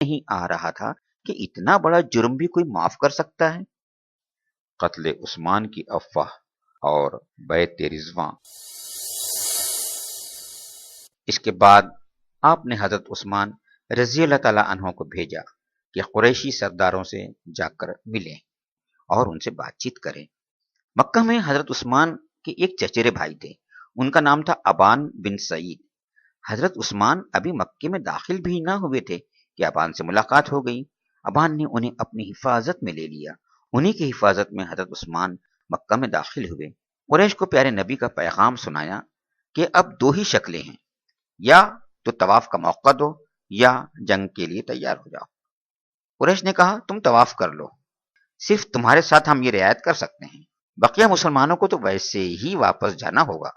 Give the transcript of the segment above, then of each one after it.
نہیں آ رہا تھا کہ اتنا بڑا جرم بھی کوئی معاف کر سکتا ہے۔ قتل عثمان کی افواہ اور بیعت رضوان۔ اس کے بعد آپ نے حضرت عثمان رضی اللہ تعالیٰ عنہ کو بھیجا کہ قریشی سرداروں سے جا کر ملیں اور ان سے بات چیت کریں۔ مکہ میں حضرت عثمان کے ایک چچیرے بھائی تھے، ان کا نام تھا ابان بن سعید۔ حضرت عثمان ابھی مکے میں داخل بھی نہ ہوئے تھے کہ ابان سے ملاقات ہو گئی۔ ابان نے انہیں اپنی حفاظت میں لے لیا۔ انہی کی حفاظت میں حضرت عثمان مکہ میں داخل ہوئے۔ قریش کو پیارے نبی کا پیغام سنایا کہ اب دو ہی شکلیں ہیں، یا تو طواف کا موقع دو یا جنگ کے لیے تیار ہو جاؤ۔ قریش نے کہا تم طواف کر لو، صرف تمہارے ساتھ ہم یہ رعایت کر سکتے ہیں، بقیہ مسلمانوں کو تو ویسے ہی واپس جانا ہوگا۔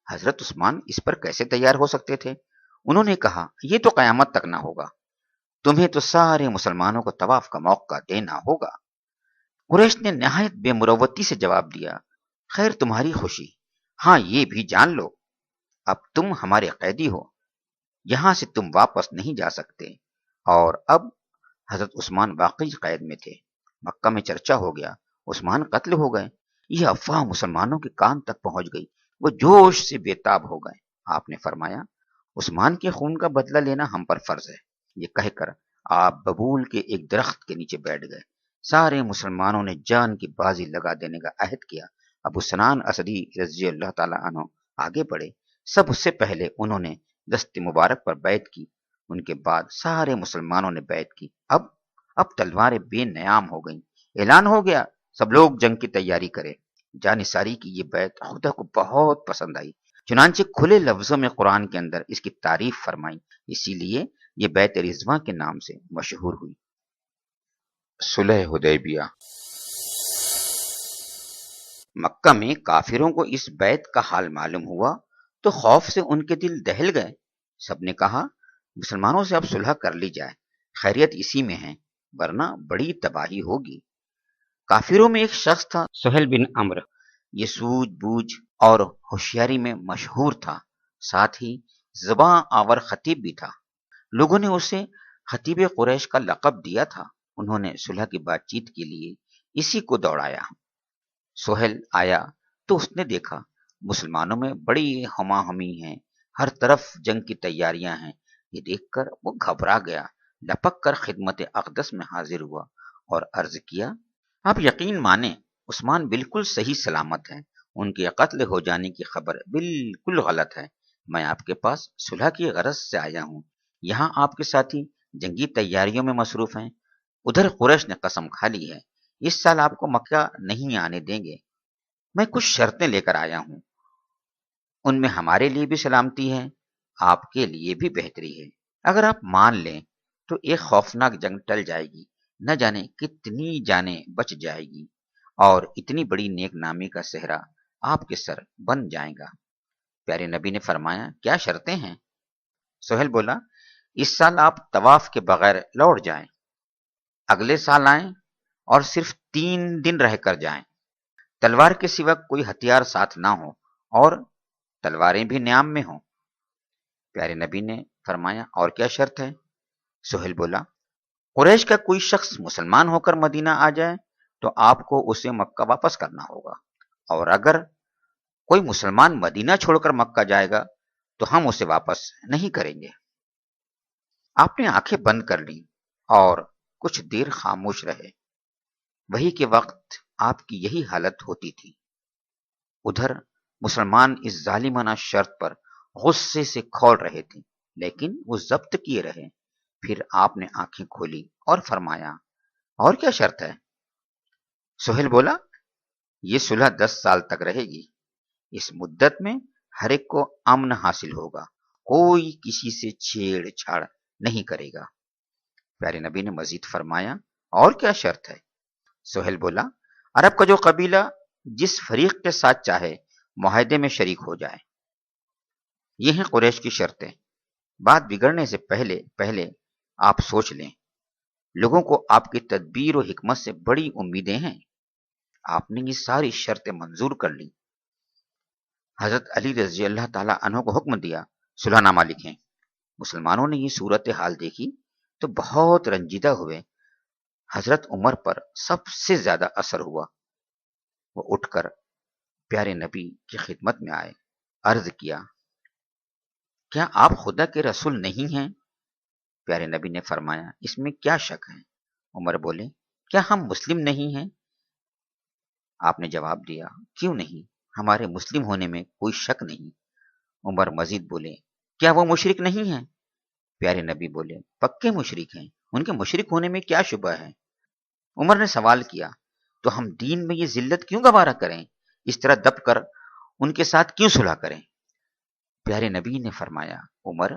حضرت عثمان اس پر کیسے تیار ہو سکتے تھے؟ انہوں نے کہا یہ تو قیامت تک نہ ہوگا، تمہیں تو سارے مسلمانوں کو طواف کا موقع دینا ہوگا۔ قریش نے نہایت بے مروتی سے جواب دیا، خیر تمہاری خوشی، ہاں یہ بھی جان لو اب تم ہمارے قیدی ہو، یہاں سے تم واپس نہیں جا سکتے۔ اور اب حضرت عثمان واقعی قید میں تھے۔ مکہ میں چرچا ہو گیا عثمان قتل ہو گئے۔ یہ افواہ مسلمانوں کے کان تک پہنچ گئی، وہ جوش سے بےتاب ہو گئے۔ آپ نے فرمایا عثمان کے خون کا بدلہ لینا ہم پر فرض ہے۔ یہ کہہ کر آپ ببول کے ایک درخت کے نیچے بیٹھ گئے۔ سارے مسلمانوں نے جان کی بازی لگا دینے کا عہد کیا۔ ابو سنان اسدی رضی اللہ تعالی عنہ آگے بڑھے، سب سے پہلے انہوں نے دست مبارک پر بیعت کی، ان کے بعد سارے مسلمانوں نے بیعت کی۔ اب تلواریں بے نیام ہو گئیں، اعلان ہو گیا سب لوگ جنگ کی تیاری کریں۔ جانثاری کی یہ بیعت خدا کو بہت پسند آئی، چنانچہ کھلے لفظوں میں قرآن کے اندر اس کی تعریف فرمائی، اسی لیے یہ بیعت رضوان کے نام سے مشہور ہوئی۔ صلح حدیبیہ۔ مکہ میں کافروں کو اس بیعت کا حال معلوم ہوا تو خوف سے ان کے دل دہل گئے۔ سب نے کہا مسلمانوں سے اب صلح کر لی جائے، خیریت اسی میں ہے، ورنہ بڑی تباہی ہوگی۔ کافروں میں ایک شخص تھا سہیل بن عمرو، یہ سوجھ بوجھ اور ہوشیاری میں مشہور تھا، ساتھ ہی زباں آور خطیب بھی تھا۔ لوگوں نے اسے خطیب قریش کا لقب دیا تھا۔ انہوں نے صلح کی بات چیت کے لیے اسی کو دوڑایا۔ سہیل آیا تو اس نے دیکھا مسلمانوں میں بڑی ہما ہمی ہے، ہر طرف جنگ کی تیاریاں ہیں۔ یہ دیکھ کر وہ گھبرا گیا، لپک کر خدمت اقدس میں حاضر ہوا اور عرض کیا آپ یقین مانیں عثمان بالکل صحیح سلامت ہے، ان کے قتل ہو جانے کی خبر بالکل غلط ہے۔ میں آپ کے پاس صلح کی غرض سے آیا ہوں، یہاں آپ کے ساتھی جنگی تیاریوں میں مصروف ہیں۔ ادھر قریش نے قسم کھا لی ہے اس سال آپ کو مکہ نہیں آنے دیں گے۔ میں کچھ شرطیں لے کر آیا ہوں، ان میں ہمارے لیے بھی سلامتی ہے، آپ کے لیے بھی بہتری ہے۔ اگر آپ مان لیں تو ایک خوفناک جنگ ٹل جائے گی، نہ جانے کتنی جانیں بچ جائے گی، اور اتنی بڑی نیک نامی کا صحرا آپ کے سر بن جائے گا۔ پیارے نبی نے فرمایا کیا شرطیں ہیں؟ سہیل بولا اس سال آپ طواف کے بغیر لوٹ جائیں، اگلے سال آئیں اور صرف 3 دن رہ کر جائیں، تلوار کے سوا کوئی ہتھیار ساتھ نہ ہو اور تلواریں بھی نیام میں ہوں۔ پیارے نبی نے فرمایا اور کیا شرط ہے؟ سہیل بولا قریش کا کوئی شخص مسلمان ہو کر مدینہ آ جائے تو آپ کو اسے مکہ واپس کرنا ہوگا، اور اگر کوئی مسلمان مدینہ چھوڑ کر مکہ جائے گا تو ہم اسے واپس نہیں کریں گے۔ آپ نے آنکھیں بند کر لیں اور کچھ دیر خاموش رہے۔ وہی کے وقت آپ کی یہی حالت ہوتی تھی۔ ادھر مسلمان اس ظالمانہ شرط پر غصے سے کھول رہے تھے، لیکن وہ ضبط کیے رہے۔ پھر آپ نے آنکھیں کھولی اور فرمایا اور کیا شرط ہے؟ سہیل بولا یہ صلح 10 سال تک رہے گی، اس مدت میں ہر ایک کو امن حاصل ہوگا، کوئی کسی سے چھیڑ چھاڑ نہیں کرے گا۔ پیارے نبی نے مزید فرمایا اور کیا شرط ہے؟ سہیل بولا عرب کا جو قبیلہ جس فریق کے ساتھ چاہے معاہدے میں شریک ہو جائے۔ یہ ہیں قریش کی شرطیں۔ بات بگڑنے سے پہلے آپ سوچ لیں، لوگوں کو آپ کی تدبیر و حکمت سے بڑی امیدیں ہیں۔ آپ نے یہ ساری شرطیں منظور کر لی۔ حضرت علی رضی اللہ تعالی عنہ کو حکم دیا صلح نامہ لکھیں۔ مسلمانوں نے یہ صورت حال دیکھی تو بہت رنجیدہ ہوئے۔ حضرت عمر پر سب سے زیادہ اثر ہوا۔ وہ اٹھ کر پیارے نبی کی خدمت میں آئے، عرض کیا، کیا آپ خدا کے رسول نہیں ہیں؟ پیارے نبی نے فرمایا، اس میں کیا شک ہے؟ عمر بولے، کیا ہم مسلم نہیں ہیں؟ آپ نے جواب دیا، کیوں نہیں، ہمارے مسلم ہونے میں کوئی شک نہیں۔ عمر مزید بولے، کیا وہ مشرک نہیں ہیں؟ پیارے نبی بولے، پکے مشرک ہیں، ان کے مشرک ہونے میں کیا شبہ ہے؟ عمر نے سوال کیا، تو ہم دین میں یہ ذلت کیوں گوارا کریں، اس طرح دب کر ان کے ساتھ کیوں صلح کریں؟ پیارے نبی نے فرمایا، عمر